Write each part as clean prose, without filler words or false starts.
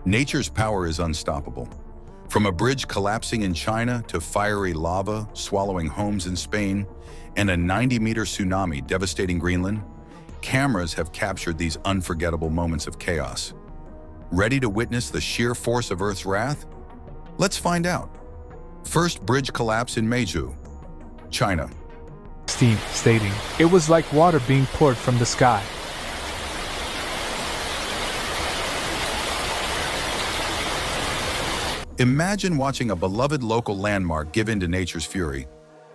Nature's power is unstoppable. From a bridge collapsing in China to fiery lava swallowing homes in Spain and a 90-meter tsunami devastating Greenland, cameras have captured these unforgettable moments of chaos. Ready to witness the sheer force of Earth's wrath? Let's find out. First bridge collapse in Meizhou, China. Steam, stating, "It was like water being poured from the sky." Imagine watching a beloved local landmark give in to nature's fury.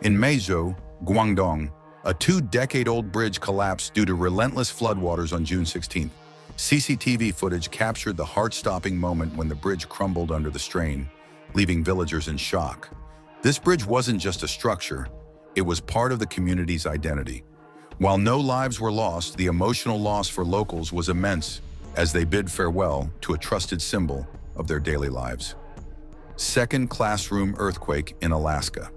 In Meizhou, Guangdong, a 2-decade-old bridge collapsed due to relentless floodwaters on June 16th. CCTV footage captured the heart-stopping moment when the bridge crumbled under the strain, leaving villagers in shock. This bridge wasn't just a structure, it was part of the community's identity. While no lives were lost, the emotional loss for locals was immense as they bid farewell to a trusted symbol of their daily lives. Second classroom earthquake in Alaska.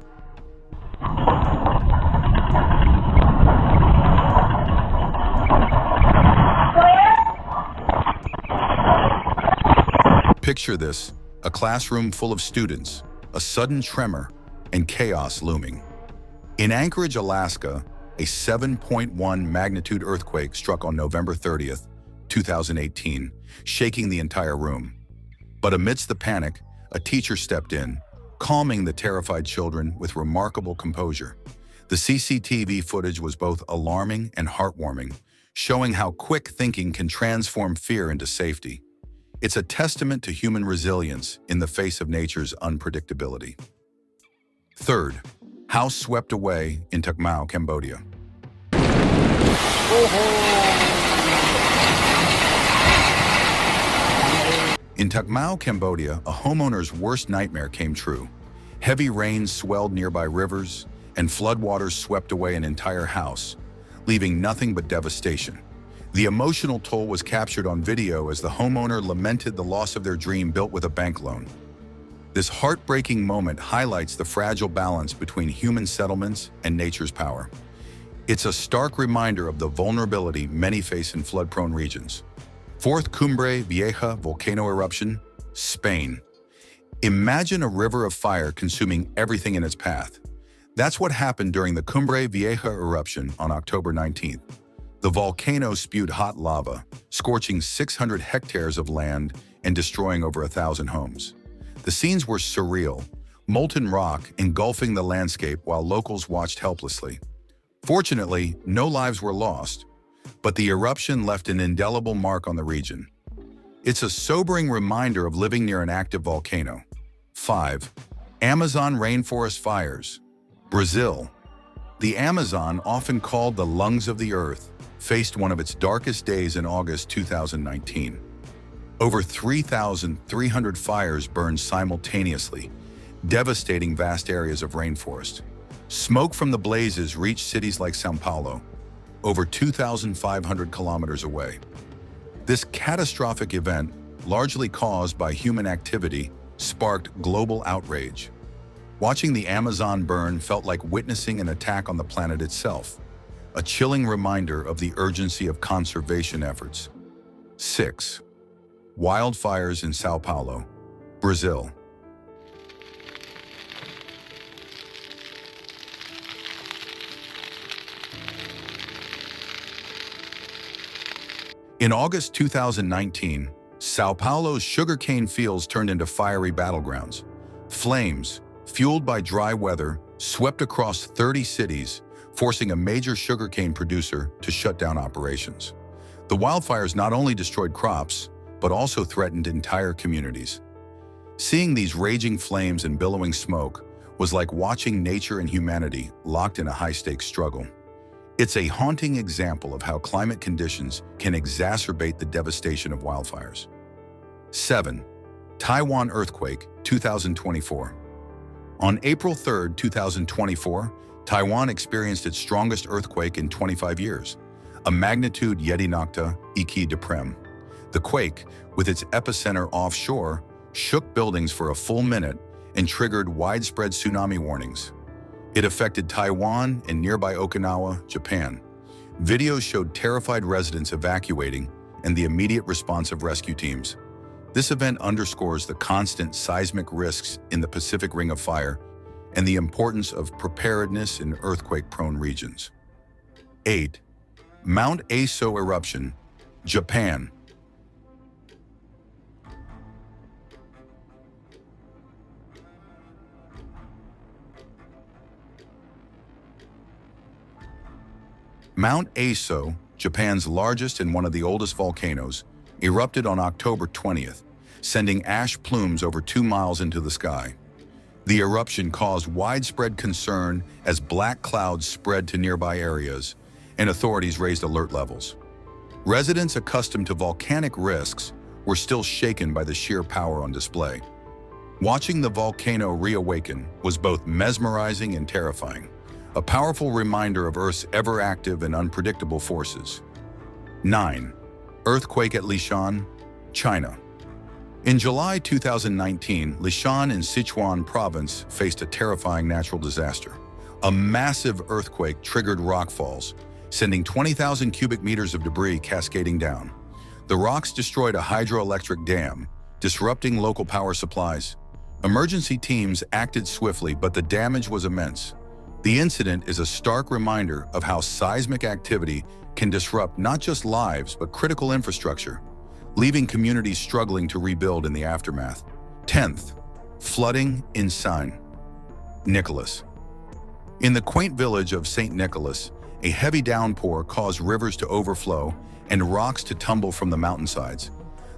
Picture this, a classroom full of students, a sudden tremor, and chaos looming. In Anchorage, Alaska, a 7.1 magnitude earthquake struck on November 30th, 2018, shaking the entire room. But amidst the panic, a teacher stepped in, calming the terrified children with remarkable composure. The CCTV footage was both alarming and heartwarming, showing how quick thinking can transform fear into safety. It's a testament to human resilience in the face of nature's unpredictability. Third, house swept away in Tak Mao, Cambodia. In Tak Mao, Cambodia, a homeowner's worst nightmare came true. Heavy rains swelled nearby rivers, and floodwaters swept away an entire house, leaving nothing but devastation. The emotional toll was captured on video as the homeowner lamented the loss of their dream built with a bank loan. This heartbreaking moment highlights the fragile balance between human settlements and nature's power. It's a stark reminder of the vulnerability many face in flood-prone regions. Fourth Cumbre Vieja volcano eruption, Spain. Imagine a river of fire consuming everything in its path. That's what happened during the Cumbre Vieja eruption on October 19th. The volcano spewed hot lava, scorching 600 hectares of land and destroying over 1,000 homes. The scenes were surreal, molten rock engulfing the landscape while locals watched helplessly. Fortunately, no lives were lost, but the eruption left an indelible mark on the region. It's a sobering reminder of living near an active volcano. 5. Amazon rainforest fires. Brazil. The Amazon, often called the lungs of the earth, faced one of its darkest days in August 2019. Over 3,300 fires burned simultaneously, devastating vast areas of rainforest. Smoke from the blazes reached cities like São Paulo, over 2,500 kilometers away. This catastrophic event, largely caused by human activity, sparked global outrage. Watching the Amazon burn felt like witnessing an attack on the planet itself, a chilling reminder of the urgency of conservation efforts. 6. Wildfires in São Paulo, Brazil. In August 2019, São Paulo's sugarcane fields turned into fiery battlegrounds. Flames, fueled by dry weather, swept across 30 cities, forcing a major sugarcane producer to shut down operations. The wildfires not only destroyed crops, but also threatened entire communities. Seeing these raging flames and billowing smoke was like watching nature and humanity locked in a high-stakes struggle. It's a haunting example of how climate conditions can exacerbate the devastation of wildfires. 7. Taiwan earthquake, 2024. On April 3, 2024, Taiwan experienced its strongest earthquake in 25 years, a magnitude Yedi Nokta Iki Deprem. The quake, with its epicenter offshore, shook buildings for a full minute and triggered widespread tsunami warnings. It affected Taiwan and nearby Okinawa, Japan. Videos showed terrified residents evacuating and the immediate response of rescue teams. This event underscores the constant seismic risks in the Pacific Ring of Fire and the importance of preparedness in earthquake-prone regions. 8. Mount Aso eruption, Japan. Mount Aso, Japan's largest and one of the oldest volcanoes, erupted on October 20th, sending ash plumes over 2 miles into the sky. The eruption caused widespread concern as black clouds spread to nearby areas, and authorities raised alert levels. Residents accustomed to volcanic risks were still shaken by the sheer power on display. Watching the volcano reawaken was both mesmerizing and terrifying, a powerful reminder of Earth's ever-active and unpredictable forces. 9. Earthquake at Lishan, China. In July 2019, Lishan in Sichuan province faced a terrifying natural disaster. A massive earthquake triggered rockfalls, sending 20,000 cubic meters of debris cascading down. The rocks destroyed a hydroelectric dam, disrupting local power supplies. Emergency teams acted swiftly, but the damage was immense. The incident is a stark reminder of how seismic activity can disrupt not just lives, but critical infrastructure, leaving communities struggling to rebuild in the aftermath. 10th, flooding in St. Nicholas. In the quaint village of St. Nicholas, a heavy downpour caused rivers to overflow and rocks to tumble from the mountainsides.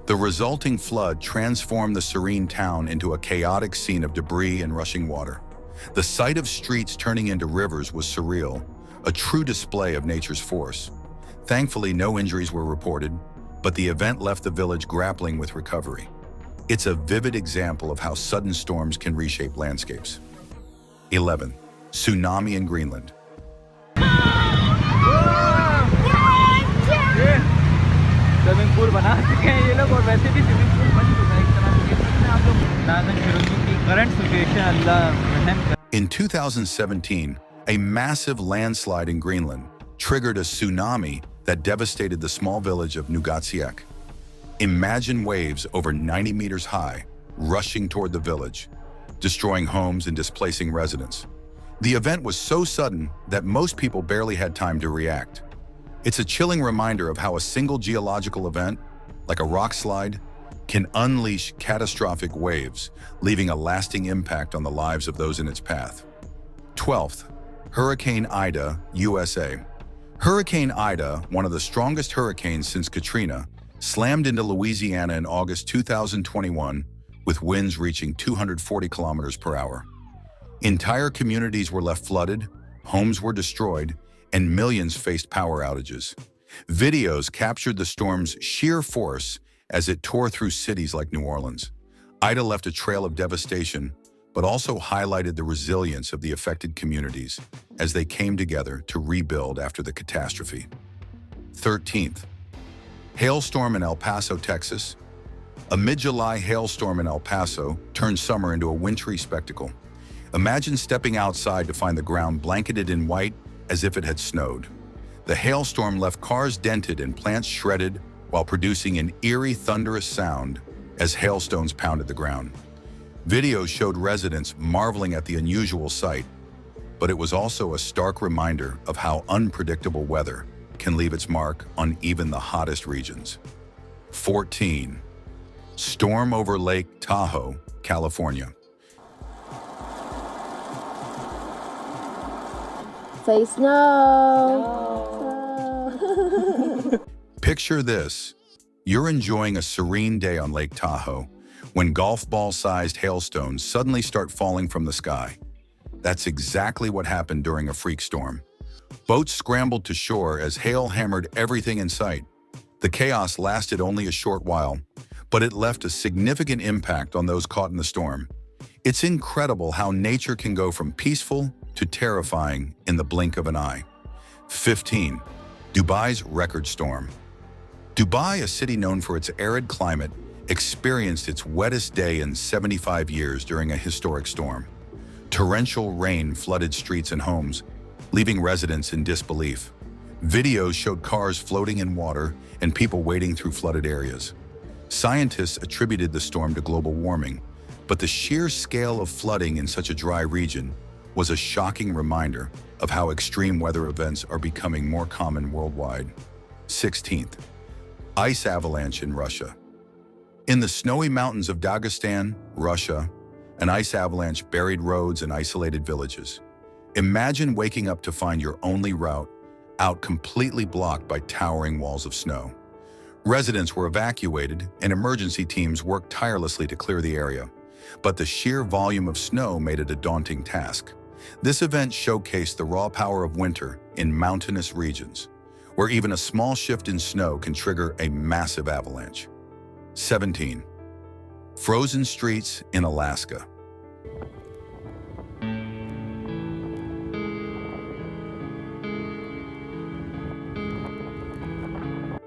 The resulting flood transformed the serene town into a chaotic scene of debris and rushing water. The sight of streets turning into rivers was surreal, a true display of nature's force. Thankfully, no injuries were reported, but the event left the village grappling with recovery. It's a vivid example of how sudden storms can reshape landscapes. 11. Tsunami in Greenland. Swimming pool बना चुके हैं ये लोग और वैसे भी swimming pool बन चुका है एक तरह से इसमें आप लोग नाजन फिरोजों की करंट सिचुएशन अल्लाह रहम करे. In 2017, a massive landslide in Greenland triggered a tsunami that devastated the small village of Nuugaatsiaq. Imagine waves over 90 meters high rushing toward the village, destroying homes and displacing residents. The event was so sudden that most people barely had time to react. It's a chilling reminder of how a single geological event, like a rock slide, can unleash catastrophic waves, leaving a lasting impact on the lives of those in its path. 12th, Hurricane Ida, USA. Hurricane Ida, one of the strongest hurricanes since Katrina, slammed into Louisiana in August 2021 with winds reaching 240 kilometers per hour. Entire communities were left flooded, homes were destroyed, and millions faced power outages. Videos captured the storm's sheer force as it tore through cities like New Orleans. Ida left a trail of devastation, but also highlighted the resilience of the affected communities as they came together to rebuild after the catastrophe. 13th, hailstorm in El Paso, Texas. A mid-July hailstorm in El Paso turned summer into a wintry spectacle. Imagine stepping outside to find the ground blanketed in white as if it had snowed. The hailstorm left cars dented and plants shredded while producing an eerie, thunderous sound as hailstones pounded the ground. Videos showed residents marveling at the unusual sight, but it was also a stark reminder of how unpredictable weather can leave its mark on even the hottest regions. 14. Storm over Lake Tahoe, California. Say snow. Picture this. You're enjoying a serene day on Lake Tahoe when golf ball-sized hailstones suddenly start falling from the sky. That's exactly what happened during a freak storm. Boats scrambled to shore as hail hammered everything in sight. The chaos lasted only a short while, but it left a significant impact on those caught in the storm. It's incredible how nature can go from peaceful to terrifying in the blink of an eye. 15. Dubai's record storm. Dubai, a city known for its arid climate, experienced its wettest day in 75 years during a historic storm. Torrential rain flooded streets and homes, leaving residents in disbelief. Videos showed cars floating in water and people wading through flooded areas. Scientists attributed the storm to global warming, but the sheer scale of flooding in such a dry region was a shocking reminder of how extreme weather events are becoming more common worldwide. 16th, ice avalanche in Russia. In the snowy mountains of Dagestan, Russia, an ice avalanche buried roads and isolated villages. Imagine waking up to find your only route out completely blocked by towering walls of snow. Residents were evacuated and emergency teams worked tirelessly to clear the area, but the sheer volume of snow made it a daunting task. This event showcased the raw power of winter in mountainous regions, where even a small shift in snow can trigger a massive avalanche. 17. Frozen streets in Alaska.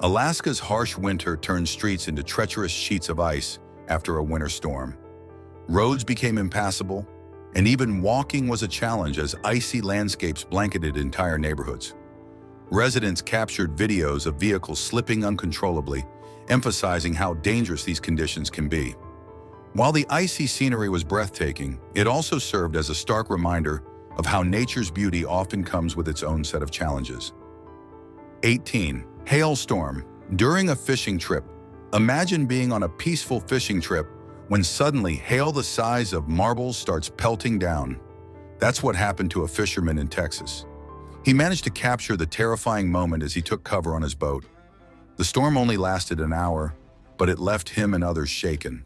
Alaska's harsh winter turned streets into treacherous sheets of ice after a winter storm. Roads became impassable, and even walking was a challenge as icy landscapes blanketed entire neighborhoods. Residents captured videos of vehicles slipping uncontrollably, emphasizing how dangerous these conditions can be. While the icy scenery was breathtaking, it also served as a stark reminder of how nature's beauty often comes with its own set of challenges. 18. Hailstorm. During a fishing trip, imagine being on a peaceful fishing trip when suddenly hail the size of marbles starts pelting down. That's what happened to a fisherman in Texas. He managed to capture the terrifying moment as he took cover on his boat. The storm only lasted an hour, but it left him and others shaken.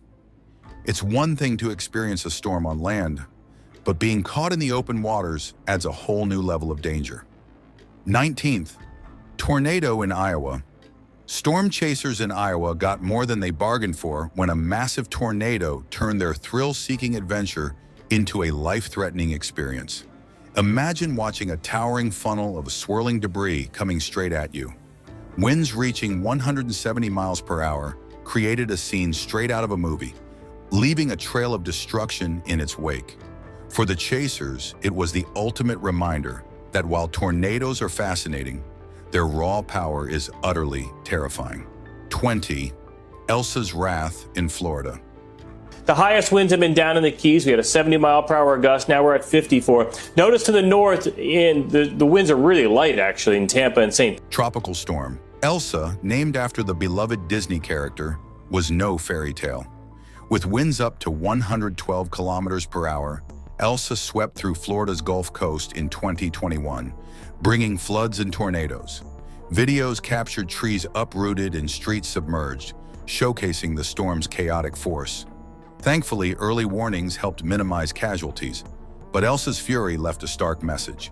It's one thing to experience a storm on land, but being caught in the open waters adds a whole new level of danger. 19th, tornado in Iowa. Storm chasers in Iowa got more than they bargained for when a massive tornado turned their thrill-seeking adventure into a life-threatening experience. Imagine watching a towering funnel of swirling debris coming straight at you. Winds reaching 170 miles per hour created a scene straight out of a movie, leaving a trail of destruction in its wake. For the chasers, it was the ultimate reminder that while tornadoes are fascinating, their raw power is utterly terrifying. 20. Elsa's Wrath in Florida. The highest winds have been down in the Keys. We had a 70-mile-per-hour gust. Now we're at 54. Notice to the north, the winds are really light, actually, in Tampa and St. Tropical storm. Elsa, named after the beloved Disney character, was no fairy tale. With winds up to 112 kilometers per hour, Elsa swept through Florida's Gulf Coast in 2021, bringing floods and tornadoes. Videos captured trees uprooted and streets submerged, showcasing the storm's chaotic force. Thankfully, early warnings helped minimize casualties, but Elsa's fury left a stark message.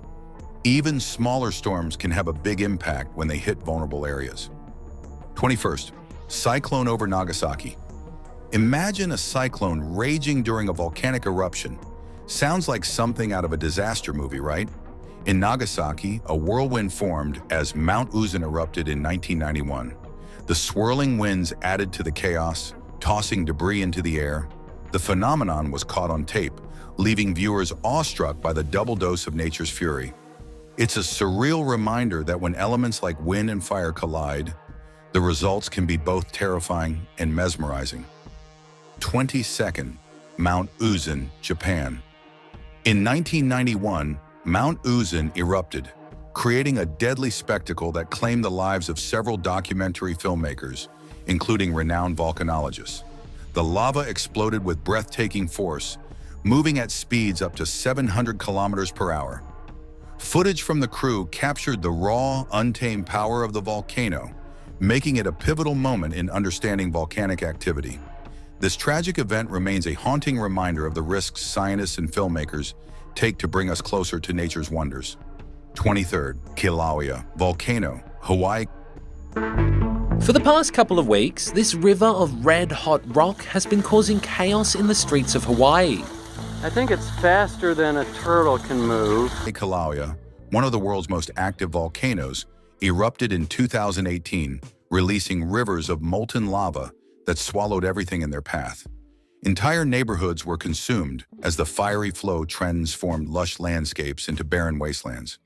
Even smaller storms can have a big impact when they hit vulnerable areas. 21st, cyclone over Nagasaki. Imagine a cyclone raging during a volcanic eruption. Sounds like something out of a disaster movie, right? In Nagasaki, a whirlwind formed as Mount Uzun erupted in 1991. The swirling winds added to the chaos, tossing debris into the air. The phenomenon was caught on tape, leaving viewers awestruck by the double dose of nature's fury. It's a surreal reminder that when elements like wind and fire collide, the results can be both terrifying and mesmerizing. 22nd, Mount Uzun, Japan. In 1991, Mount Uzun erupted, creating a deadly spectacle that claimed the lives of several documentary filmmakers, including renowned volcanologists. The lava exploded with breathtaking force, moving at speeds up to 700 kilometers per hour. Footage from the crew captured the raw, untamed power of the volcano, making it a pivotal moment in understanding volcanic activity. This tragic event remains a haunting reminder of the risks scientists and filmmakers take to bring us closer to nature's wonders. 23rd, Kilauea Volcano, Hawaii. For the past couple of weeks, this river of red-hot rock has been causing chaos in the streets of Hawaii. I think it's faster than a turtle can move. Kilauea, one of the world's most active volcanoes, erupted in 2018, releasing rivers of molten lava that swallowed everything in their path. Entire neighborhoods were consumed as the fiery flow transformed lush landscapes into barren wastelands.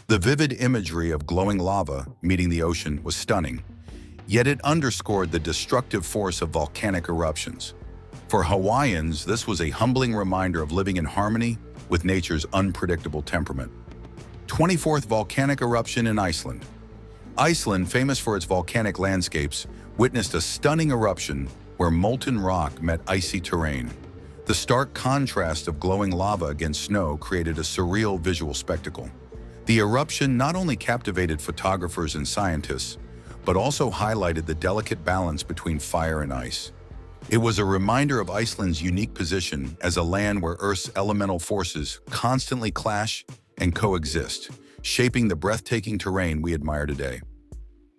The vivid imagery of glowing lava meeting the ocean was stunning. yet it underscored the destructive force of volcanic eruptions. For Hawaiians, this was a humbling reminder of living in harmony with nature's unpredictable temperament. 24th volcanic eruption in Iceland. Iceland, famous for its volcanic landscapes, witnessed a stunning eruption where molten rock met icy terrain. The stark contrast of glowing lava against snow created a surreal visual spectacle. The eruption not only captivated photographers and scientists, but also highlighted the delicate balance between fire and ice. It was a reminder of Iceland's unique position as a land where Earth's elemental forces constantly clash and coexist, shaping the breathtaking terrain we admire today.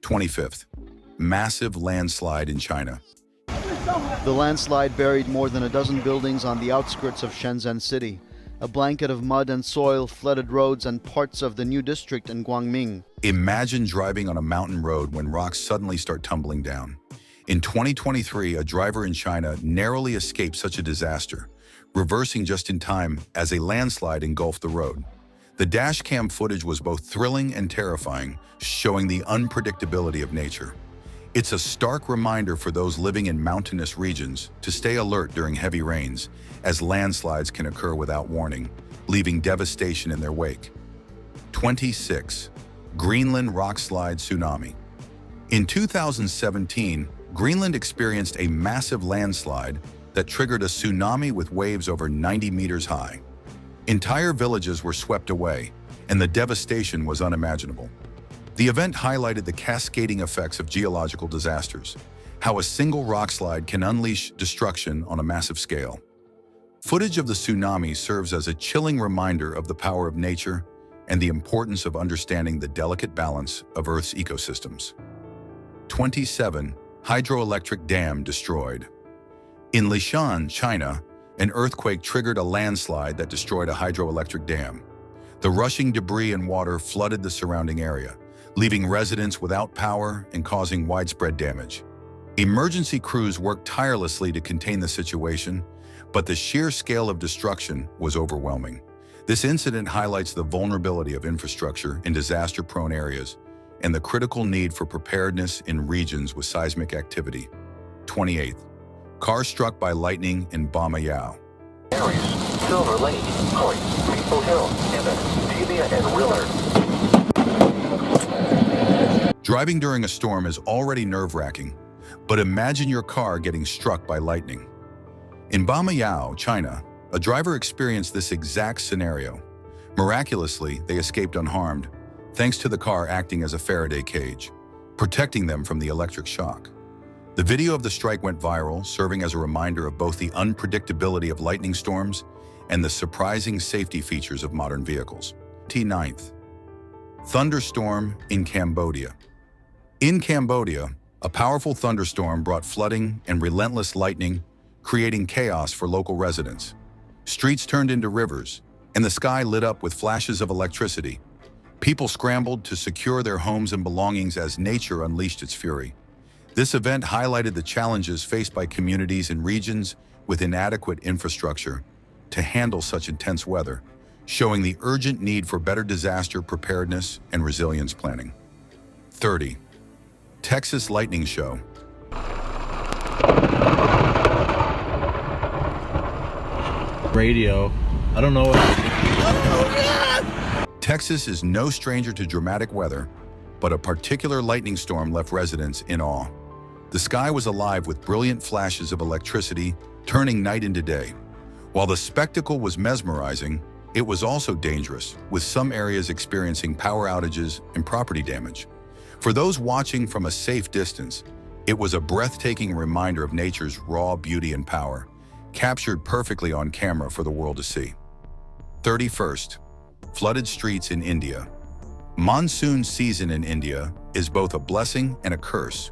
25th, massive landslide in China. The landslide buried more than a dozen buildings on the outskirts of Shenzhen City. A blanket of mud and soil flooded roads and parts of the new district in Guangming. Imagine driving on a mountain road when rocks suddenly start tumbling down. In 2023, a driver in China narrowly escaped such a disaster, reversing just in time as a landslide engulfed the road. The dashcam footage was both thrilling and terrifying, showing the unpredictability of nature. It's a stark reminder for those living in mountainous regions to stay alert during heavy rains, as landslides can occur without warning, leaving devastation in their wake. 26. Greenland rockslide tsunami. In 2017, Greenland experienced a massive landslide that triggered a tsunami with waves over 90 meters high. Entire villages were swept away, and the devastation was unimaginable. The event highlighted the cascading effects of geological disasters, how a single rockslide can unleash destruction on a massive scale. Footage of the tsunami serves as a chilling reminder of the power of nature and the importance of understanding the delicate balance of Earth's ecosystems. 27. Hydroelectric dam destroyed. In Lishan, China, an earthquake triggered a landslide that destroyed a hydroelectric dam. The rushing debris and water flooded the surrounding area, leaving residents without power and causing widespread damage. Emergency crews worked tirelessly to contain the situation, but the sheer scale of destruction was overwhelming. This incident highlights the vulnerability of infrastructure in disaster-prone areas and the critical need for preparedness in regions with seismic activity. 28th. Car struck by lightning in Bamayao. Areas, Silver Lake, Point, Maple Hill, Evans, Tibia, and Willard. Driving during a storm is already nerve-wracking, but imagine your car getting struck by lightning. In Bamayao, China, a driver experienced this exact scenario. Miraculously, they escaped unharmed, thanks to the car acting as a Faraday cage, protecting them from the electric shock. The video of the strike went viral, serving as a reminder of both the unpredictability of lightning storms and the surprising safety features of modern vehicles. 29th. Thunderstorm in Cambodia. In Cambodia, a powerful thunderstorm brought flooding and relentless lightning, creating chaos for local residents. Streets turned into rivers, and the sky lit up with flashes of electricity. People scrambled to secure their homes and belongings as nature unleashed its fury. This event highlighted the challenges faced by communities in regions with inadequate infrastructure to handle such intense weather, showing the urgent need for better disaster preparedness and resilience planning. 30. Texas lightning show. Radio. I don't know what. Texas is no stranger to dramatic weather, but a particular lightning storm left residents in awe. The sky was alive with brilliant flashes of electricity, turning night into day. While the spectacle was mesmerizing, it was also dangerous, with some areas experiencing power outages and property damage. For those watching from a safe distance, it was a breathtaking reminder of nature's raw beauty and power, captured perfectly on camera for the world to see. 31st. Flooded streets in India. Monsoon season in India is both a blessing and a curse.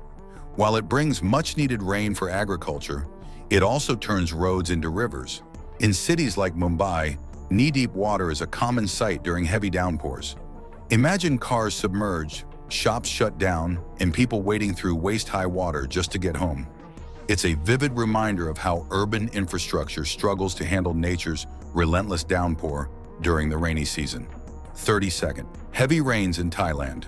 While it brings much-needed rain for agriculture, it also turns roads into rivers. In cities like Mumbai, knee-deep water is a common sight during heavy downpours. Imagine cars submerged, shops shut down, and people wading through waist-high water just to get home. It's a vivid reminder of how urban infrastructure struggles to handle nature's relentless downpour during the rainy season. 32nd. Heavy rains in Thailand.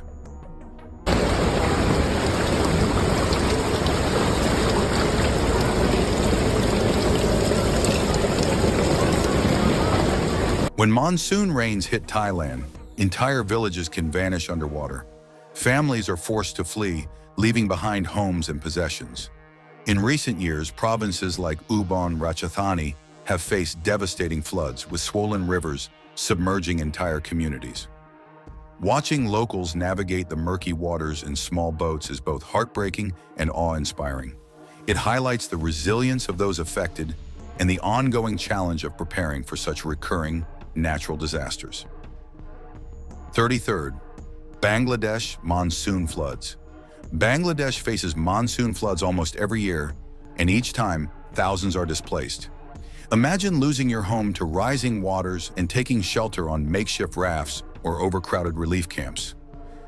When monsoon rains hit Thailand, entire villages can vanish underwater. Families are forced to flee, leaving behind homes and possessions. In recent years, provinces like Ubon Ratchathani have faced devastating floods, with swollen rivers submerging entire communities. Watching locals navigate the murky waters in small boats is both heartbreaking and awe-inspiring. It highlights the resilience of those affected and the ongoing challenge of preparing for such recurring natural disasters. 33rd, Bangladesh monsoon floods. Bangladesh faces monsoon floods almost every year, and each time, thousands are displaced. Imagine losing your home to rising waters and taking shelter on makeshift rafts or overcrowded relief camps.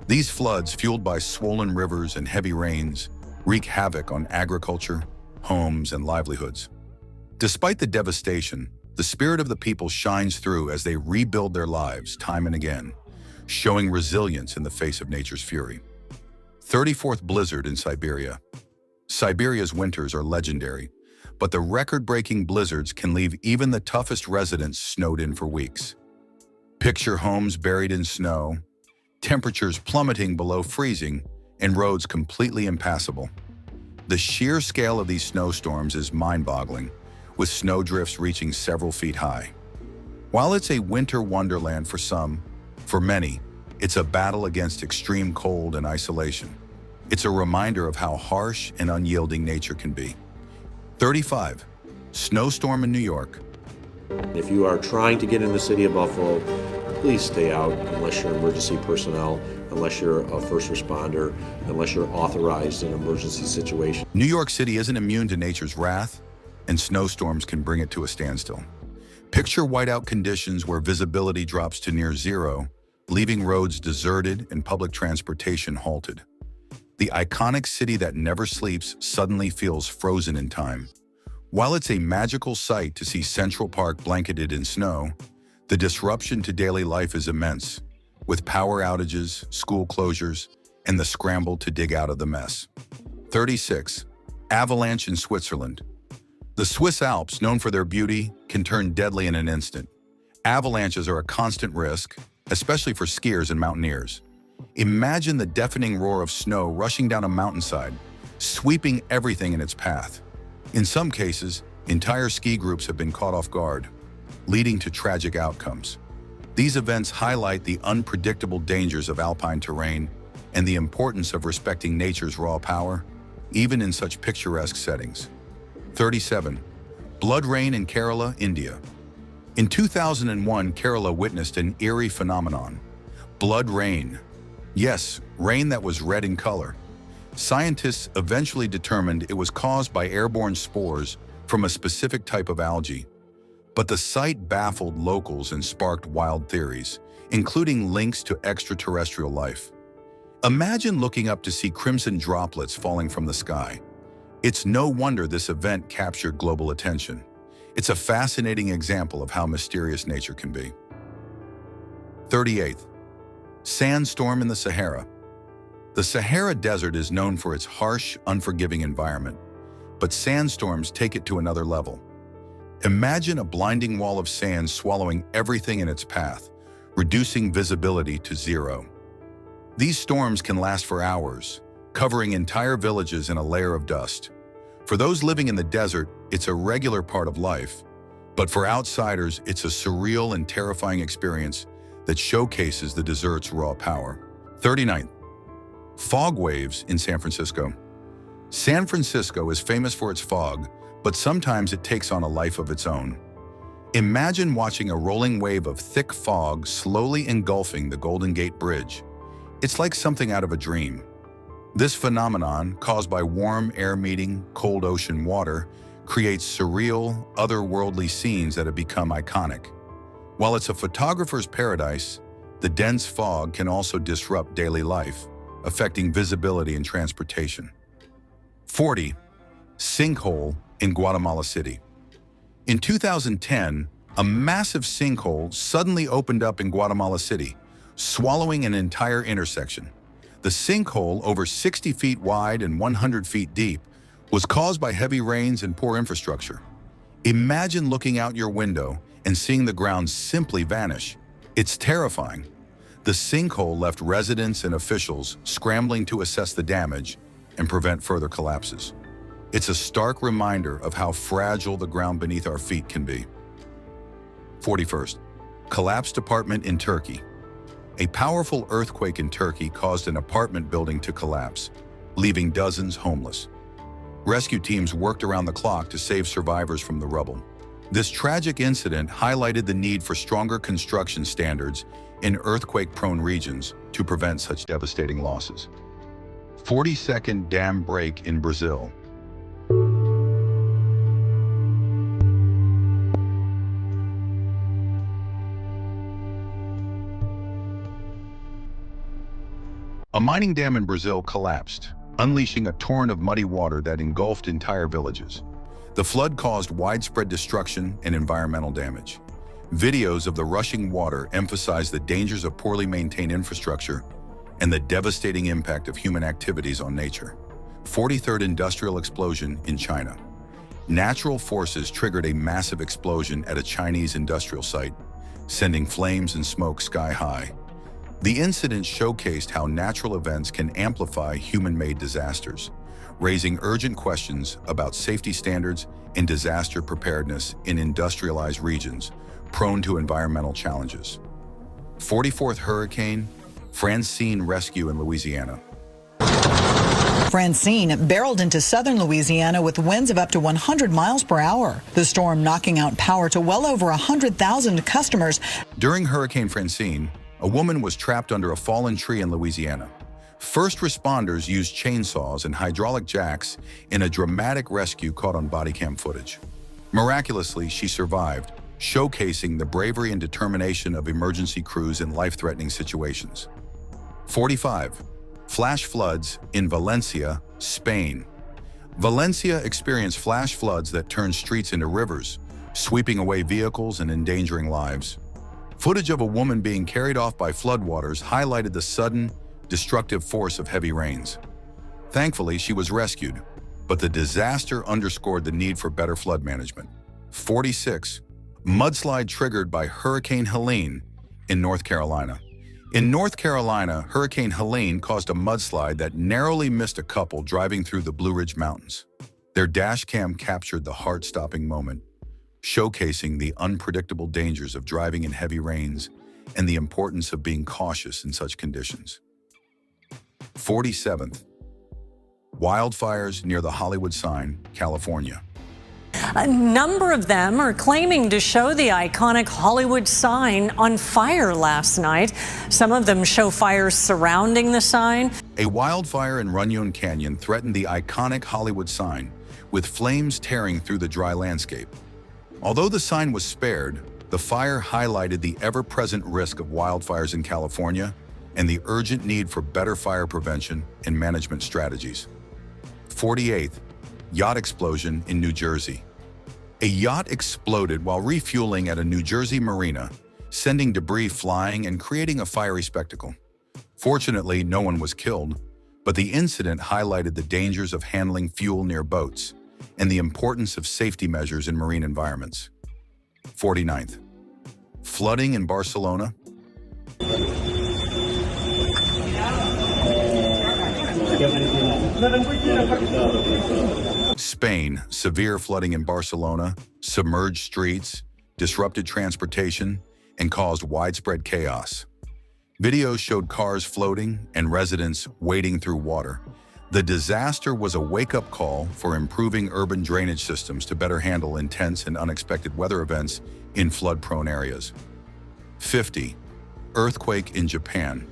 These floods, fueled by swollen rivers and heavy rains, wreak havoc on agriculture, homes, and livelihoods. Despite the devastation, the spirit of the people shines through as they rebuild their lives time and again, showing resilience in the face of nature's fury. 34th blizzard in Siberia. Siberia's winters are legendary, but the record-breaking blizzards can leave even the toughest residents snowed in for weeks. Picture homes buried in snow, temperatures plummeting below freezing, and roads completely impassable. The sheer scale of these snowstorms is mind-boggling, with snowdrifts reaching several feet high. While it's a winter wonderland for some, for many, it's a battle against extreme cold and isolation. It's a reminder of how harsh and unyielding nature can be. 35. Snowstorm in New York. If you are trying to get in the city of Buffalo, please stay out unless you're emergency personnel, unless you're a first responder, unless you're authorized in an emergency situation. New York City isn't immune to nature's wrath, and snowstorms can bring it to a standstill. Picture whiteout conditions where visibility drops to near zero, leaving roads deserted and public transportation halted. The iconic city that never sleeps suddenly feels frozen in time. While it's a magical sight to see Central Park blanketed in snow, the disruption to daily life is immense, with power outages, school closures, and the scramble to dig out of the mess. 36. Avalanche in Switzerland. The Swiss Alps, known for their beauty, can turn deadly in an instant. Avalanches are a constant risk, especially for skiers and mountaineers. Imagine the deafening roar of snow rushing down a mountainside, sweeping everything in its path. In some cases, entire ski groups have been caught off guard, leading to tragic outcomes. These events highlight the unpredictable dangers of alpine terrain and the importance of respecting nature's raw power, even in such picturesque settings. 37. Blood rain in Kerala, India. In 2001, Kerala witnessed an eerie phenomenon: blood rain. Yes, rain that was red in color. Scientists eventually determined it was caused by airborne spores from a specific type of algae. But the sight baffled locals and sparked wild theories, including links to extraterrestrial life. Imagine looking up to see crimson droplets falling from the sky. It's no wonder this event captured global attention. It's a fascinating example of how mysterious nature can be. 38th. Sandstorm in the Sahara. The Sahara Desert is known for its harsh, unforgiving environment, but sandstorms take it to another level. Imagine a blinding wall of sand swallowing everything in its path, reducing visibility to zero. These storms can last for hours, covering entire villages in a layer of dust. For those living in the desert, it's a regular part of life, but for outsiders, it's a surreal and terrifying experience that showcases the desert's raw power. 39th. Fog waves in San Francisco. San Francisco is famous for its fog, but sometimes it takes on a life of its own. Imagine watching a rolling wave of thick fog slowly engulfing the Golden Gate Bridge. It's like something out of a dream. This phenomenon, caused by warm air meeting cold ocean water, creates surreal, otherworldly scenes that have become iconic. While it's a photographer's paradise, the dense fog can also disrupt daily life, affecting visibility and transportation. 40. Sinkhole in Guatemala City. In 2010, a massive sinkhole suddenly opened up in Guatemala City, swallowing an entire intersection. The sinkhole, over 60 feet wide and 100 feet deep, was caused by heavy rains and poor infrastructure. Imagine looking out your window and seeing the ground simply vanish. It's terrifying. The sinkhole left residents and officials scrambling to assess the damage and prevent further collapses. It's a stark reminder of how fragile the ground beneath our feet can be. 41st, collapsed apartment in Turkey. A powerful earthquake in Turkey caused an apartment building to collapse, leaving dozens homeless. Rescue teams worked around the clock to save survivors from the rubble. This tragic incident highlighted the need for stronger construction standards in earthquake-prone regions to prevent such devastating losses. 42nd dam break in Brazil. A mining dam in Brazil collapsed, unleashing a torrent of muddy water that engulfed entire villages. The flood caused widespread destruction and environmental damage. Videos of the rushing water emphasize the dangers of poorly maintained infrastructure and the devastating impact of human activities on nature. 43rd industrial explosion in China. Natural forces triggered a massive explosion at a Chinese industrial site, sending flames and smoke sky high. The incident showcased how natural events can amplify human-made disasters, raising urgent questions about safety standards and disaster preparedness in industrialized regions prone to environmental challenges. 44th Hurricane Francine rescue in Louisiana. Francine barreled into southern Louisiana with winds of up to 100 miles per hour. The storm knocking out power to well over 100,000 customers. During Hurricane Francine, a woman was trapped under a fallen tree in Louisiana. First responders used chainsaws and hydraulic jacks in a dramatic rescue caught on body cam footage. Miraculously, she survived, showcasing the bravery and determination of emergency crews in life-threatening situations. 45. Flash floods in Valencia, Spain. Valencia experienced flash floods that turned streets into rivers, sweeping away vehicles and endangering lives. Footage of a woman being carried off by floodwaters highlighted the sudden, destructive force of heavy rains. Thankfully, she was rescued, but the disaster underscored the need for better flood management. 46. Mudslide triggered by Hurricane Helene in North Carolina. In North Carolina, Hurricane Helene caused a mudslide that narrowly missed a couple driving through the Blue Ridge Mountains. Their dash cam captured the heart-stopping moment, showcasing the unpredictable dangers of driving in heavy rains and the importance of being cautious in such conditions. 47th. Wildfires near the Hollywood sign, California. A number of them are claiming to show the iconic Hollywood sign on fire last night. Some of them show fires surrounding the sign. A wildfire in Runyon Canyon threatened the iconic Hollywood sign, with flames tearing through the dry landscape. Although the sign was spared, the fire highlighted the ever-present risk of wildfires in California and the urgent need for better fire prevention and management strategies. 48th. Yacht explosion in New Jersey. A yacht exploded while refueling at a New Jersey marina, sending debris flying and creating a fiery spectacle. Fortunately, no one was killed, but the incident highlighted the dangers of handling fuel near boats and the importance of safety measures in marine environments. 49th. Flooding in Barcelona. Spain, severe flooding in Barcelona, submerged streets, disrupted transportation, and caused widespread chaos. Videos showed cars floating and residents wading through water. The disaster was a wake-up call for improving urban drainage systems to better handle intense and unexpected weather events in flood-prone areas. 50. Earthquake in Japan.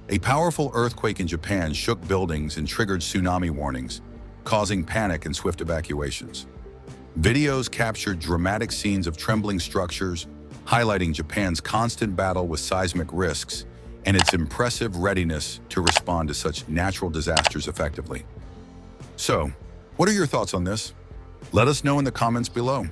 A powerful earthquake in Japan shook buildings and triggered tsunami warnings, causing panic and swift evacuations. Videos captured dramatic scenes of trembling structures, highlighting Japan's constant battle with seismic risks and its impressive readiness to respond to such natural disasters effectively. So, what are your thoughts on this? Let us know in the comments below.